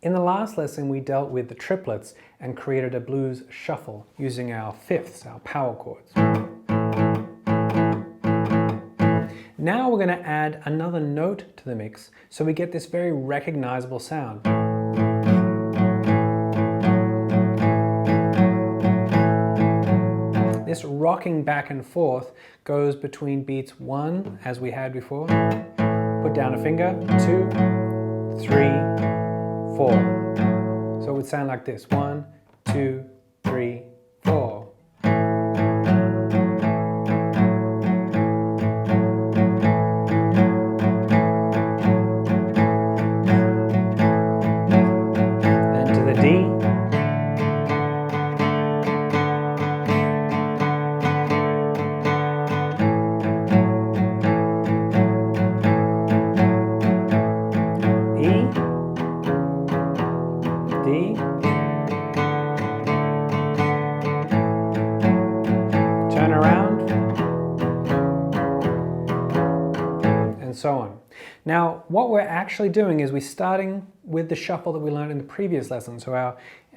In the last lesson, we dealt with the triplets and created a blues shuffle using our fifths, our power chords. Now we're going to add another note to the mix so we get this very recognizable sound. This rocking back and forth goes between beats 1, as we had before, put down a finger, 2, 3, 4. So it would sound like this, 1, 2, 3, 4. Then to the D. D, turn around, and so on. Now, what we're actually doing is we're starting with the shuffle that we learned in the previous lesson. So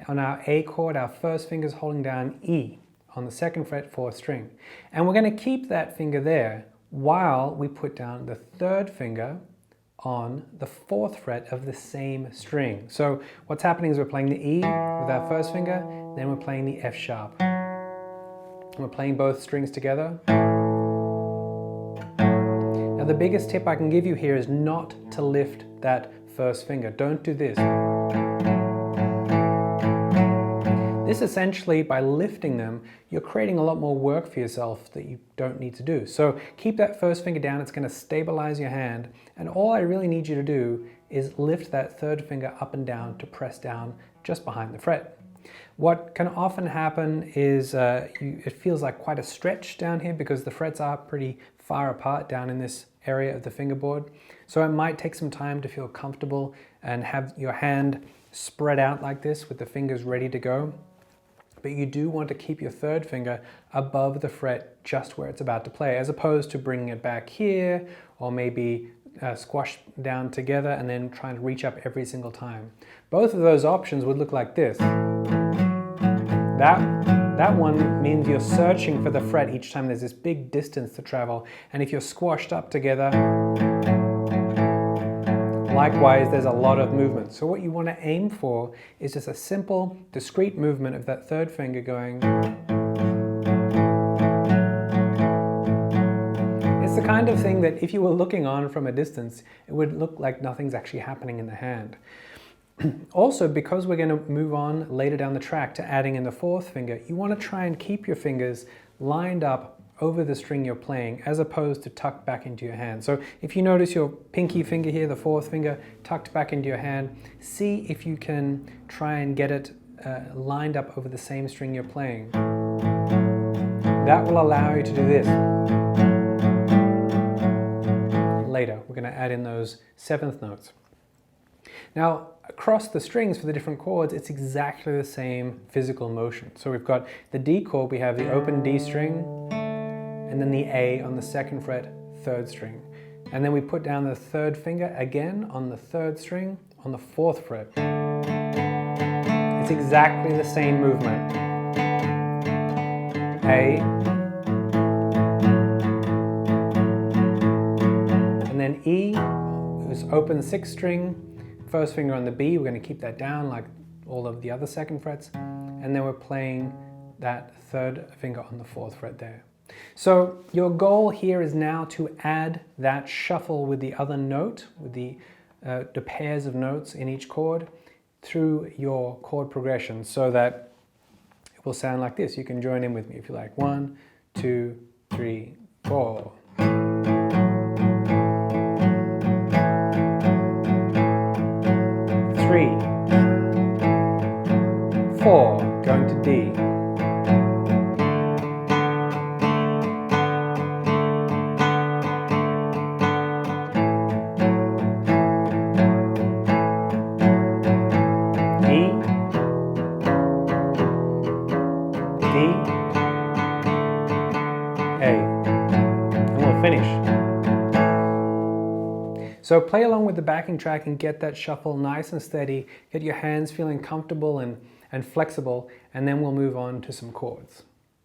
on our A chord, our first finger is holding down E on the 2nd fret, 4th string. And we're going to keep that finger there while we put down the 3rd finger on the 4th fret of the same string. So what's happening is we're playing the E with our first finger, then we're playing the F sharp. And we're playing both strings together. Now the biggest tip I can give you here is not to lift that first finger. Don't do this. This essentially, by lifting them, you're creating a lot more work for yourself that you don't need to do. So keep that first finger down, it's going to stabilize your hand, and all I really need you to do is lift that 3rd finger up and down to press down just behind the fret. What can often happen is it feels like quite a stretch down here because the frets are pretty far apart down in this area of the fingerboard. So it might take some time to feel comfortable and have your hand spread out like this with the fingers ready to go. But you do want to keep your 3rd finger above the fret just where it's about to play, as opposed to bringing it back here or maybe squash down together and then trying to reach up every single time. Both of those options would look like this. That one means you're searching for the fret each time there's this big distance to travel, and if you're squashed up together, likewise, there's a lot of movement. So what you want to aim for is just a simple, discrete movement of that 3rd finger going. It's the kind of thing that if you were looking on from a distance, it would look like nothing's actually happening in the hand. Also, because we're going to move on later down the track to adding in the 4th finger, you want to try and keep your fingers lined up over the string you're playing, as opposed to tucked back into your hand. So if you notice your pinky finger here, the 4th finger, tucked back into your hand, see if you can try and get it lined up over the same string you're playing. That will allow you to do this. Later, we're going to add in those 7th notes. Now, across the strings for the different chords, it's exactly the same physical motion. So we've got the D chord, we have the open D string, and then the A on the 2nd fret, 3rd string. And then we put down the 3rd finger again on the 3rd string on the 4th fret. It's exactly the same movement. A, and then E is open 6th string, 1st finger on the B, we're going to keep that down like all of the other 2nd frets, and then we're playing that 3rd finger on the 4th fret there. So your goal here is now to add that shuffle with the other note, with the pairs of notes in each chord through your chord progression so that it will sound like this. You can join in with me if you like. 1, 2, 3, 4. 3, 4, going to D. So play along with the backing track and get that shuffle nice and steady, get your hands feeling comfortable and flexible, and then we'll move on to some chords.